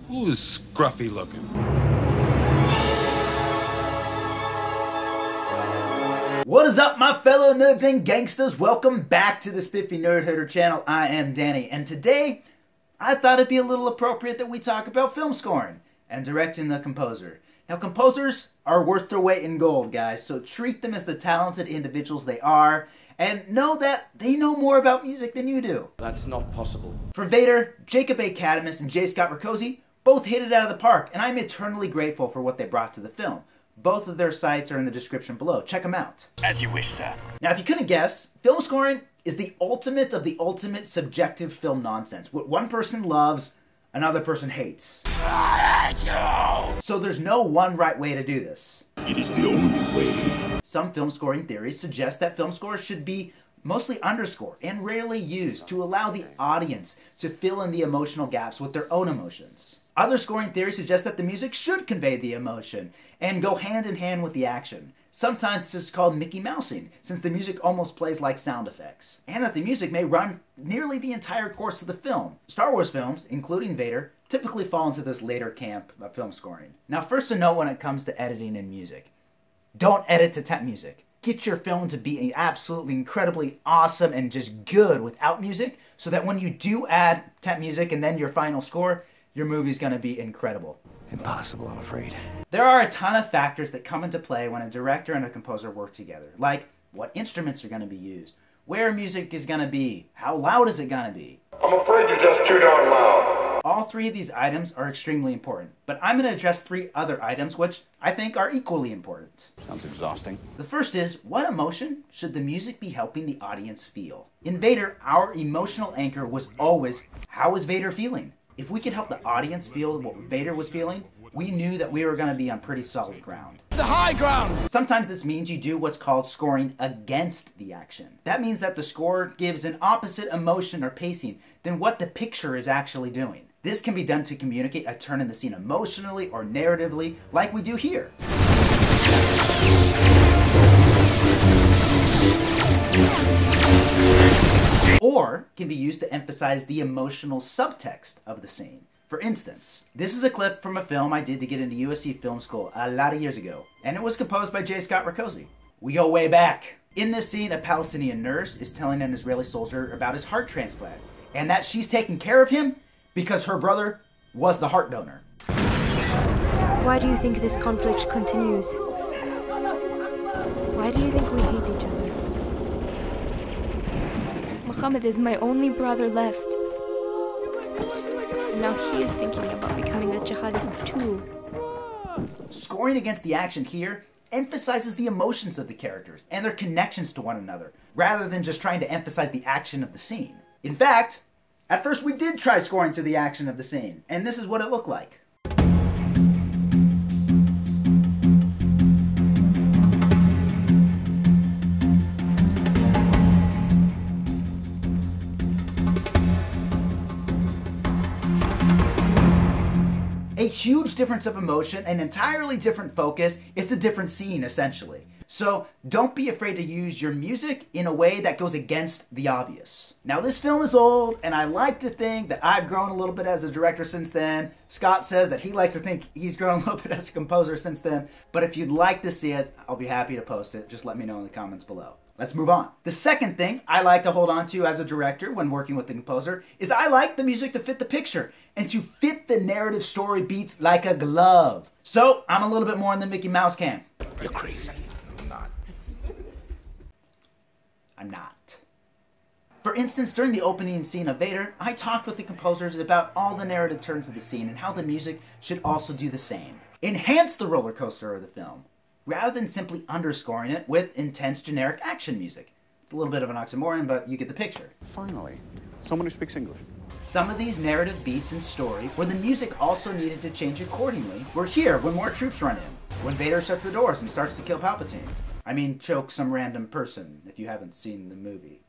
Who's scruffy looking? What is up, my fellow nerds and gangsters? Welcome back to the Spiffy Nerd Herder channel. I am Danny, and today I thought it'd be a little appropriate that we talk about film scoring and directing the composer. Now, composers are worth their weight in gold, guys, so treat them as the talented individuals they are, and know that they know more about music than you do. That's not possible. For Vader, Jacob A. Cadamus and J. Scott Riccozzi both hit it out of the park, and I'm eternally grateful for what they brought to the film. Both of their sites are in the description below. Check them out. As you wish, sir. Now, if you couldn't guess, film scoring is the ultimate of the ultimate subjective film nonsense. What one person loves, another person hates. So there's no one right way to do this. It is the only way. Some film scoring theories suggest that film scores should be mostly underscored and rarely used to allow the audience to fill in the emotional gaps with their own emotions. Other scoring theories suggest that the music should convey the emotion and go hand in hand with the action. Sometimes this is called Mickey Mousing, since the music almost plays like sound effects, and that the music may run nearly the entire course of the film. Star Wars films, including Vader, typically fall into this later camp of film scoring. Now, first a note when it comes to editing and music. Don't edit to temp music. Get your film to be absolutely incredibly awesome and just good without music, so that when you do add temp music and then your final score, your movie's gonna be incredible. Impossible, I'm afraid. There are a ton of factors that come into play when a director and a composer work together, like what instruments are gonna be used, where music is gonna be, how loud is it gonna be. I'm afraid you're just too darn loud. All three of these items are extremely important, but I'm gonna address three other items which I think are equally important. Sounds exhausting. The first is, what emotion should the music be helping the audience feel? In Vader, our emotional anchor was always, how is Vader feeling? If we could help the audience feel what Vader was feeling, we knew that we were going to be on pretty solid ground. The high ground! Sometimes this means you do what's called scoring against the action. That means that the score gives an opposite emotion or pacing than what the picture is actually doing. This can be done to communicate a turn in the scene emotionally or narratively, like we do here. Or can be used to emphasize the emotional subtext of the scene. For instance, this is a clip from a film I did to get into USC Film School a lot of years ago, and it was composed by J. Scott Riccozzi. We go way back. In this scene, a Palestinian nurse is telling an Israeli soldier about his heart transplant, and that she's taking care of him because her brother was the heart donor. Why do you think this conflict continues? Why do you think we hate each other? Muhammad is my only brother left. And now he is thinking about becoming a jihadist too. Scoring against the action here emphasizes the emotions of the characters and their connections to one another, rather than just trying to emphasize the action of the scene. In fact, at first we did try scoring to the action of the scene, and this is what it looked like. A huge difference of emotion, an entirely different focus. It's a different scene, essentially. So don't be afraid to use your music in a way that goes against the obvious. Now, this film is old, and I like to think that I've grown a little bit as a director since then. Scott says that he likes to think he's grown a little bit as a composer since then. But if you'd like to see it, I'll be happy to post it. Just let me know in the comments below. Let's move on. The second thing I like to hold on to as a director when working with the composer is I like the music to fit the picture and to fit the narrative story beats like a glove. So I'm a little bit more in the Mickey Mouse camp. You're crazy. I'm not. For instance, during the opening scene of Vader, I talked with the composers about all the narrative turns of the scene and how the music should also do the same. Enhance the roller coaster of the film, rather than simply underscoring it with intense generic action music. It's a little bit of an oxymoron, but you get the picture. Finally, someone who speaks English. Some of these narrative beats and story, where the music also needed to change accordingly, were here when more troops run in, when Vader shuts the doors and starts to kill Palpatine. I mean, choke some random person, if you haven't seen the movie.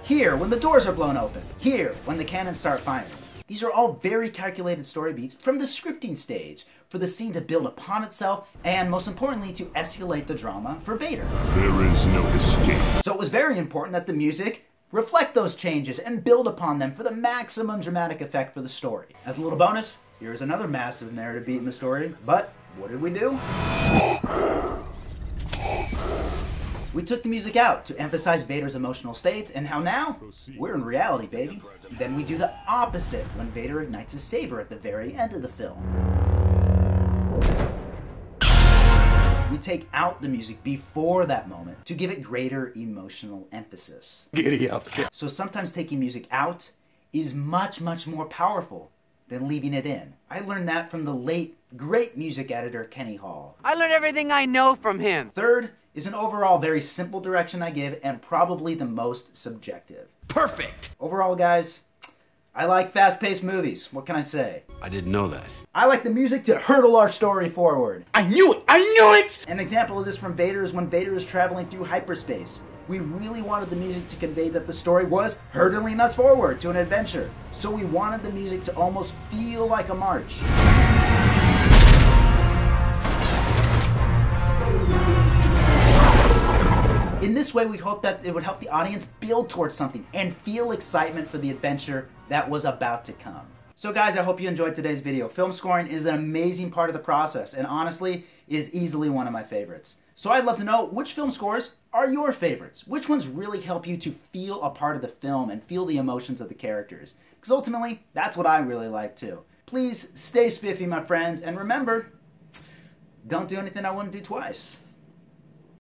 Here, when the doors are blown open. Here, when the cannons start firing. These are all very calculated story beats from the scripting stage, for the scene to build upon itself, and most importantly, to escalate the drama for Vader. There is no escape. So it was very important that the music reflect those changes and build upon them for the maximum dramatic effect for the story. As a little bonus, Here's another massive narrative beat in the story, but what did we do? We took the music out to emphasize Vader's emotional states and how now we're in reality, baby. Then we do the opposite when Vader ignites his saber at the very end of the film. We take out the music before that moment to give it greater emotional emphasis. Giddy up. So sometimes taking music out is much, much more powerful than leaving it in. I learned that from the late, great music editor Kenny Hall. I learned everything I know from him. Third is an overall very simple direction I give and probably the most subjective. Perfect! Overall, guys, I like fast-paced movies. What can I say? I didn't know that. I like the music to hurtle our story forward. I knew it! I knew it! An example of this from Vader is when Vader is traveling through hyperspace. We really wanted the music to convey that the story was hurtling us forward to an adventure. So we wanted the music to almost feel like a march. In this way, we hoped that it would help the audience build towards something and feel excitement for the adventure that was about to come. So guys, I hope you enjoyed today's video. Film scoring is an amazing part of the process and honestly is easily one of my favorites. So I'd love to know which film scores are your favorites? Which ones really help you to feel a part of the film and feel the emotions of the characters? Because ultimately, that's what I really like too. Please stay spiffy, my friends, and remember, don't do anything I wouldn't do twice.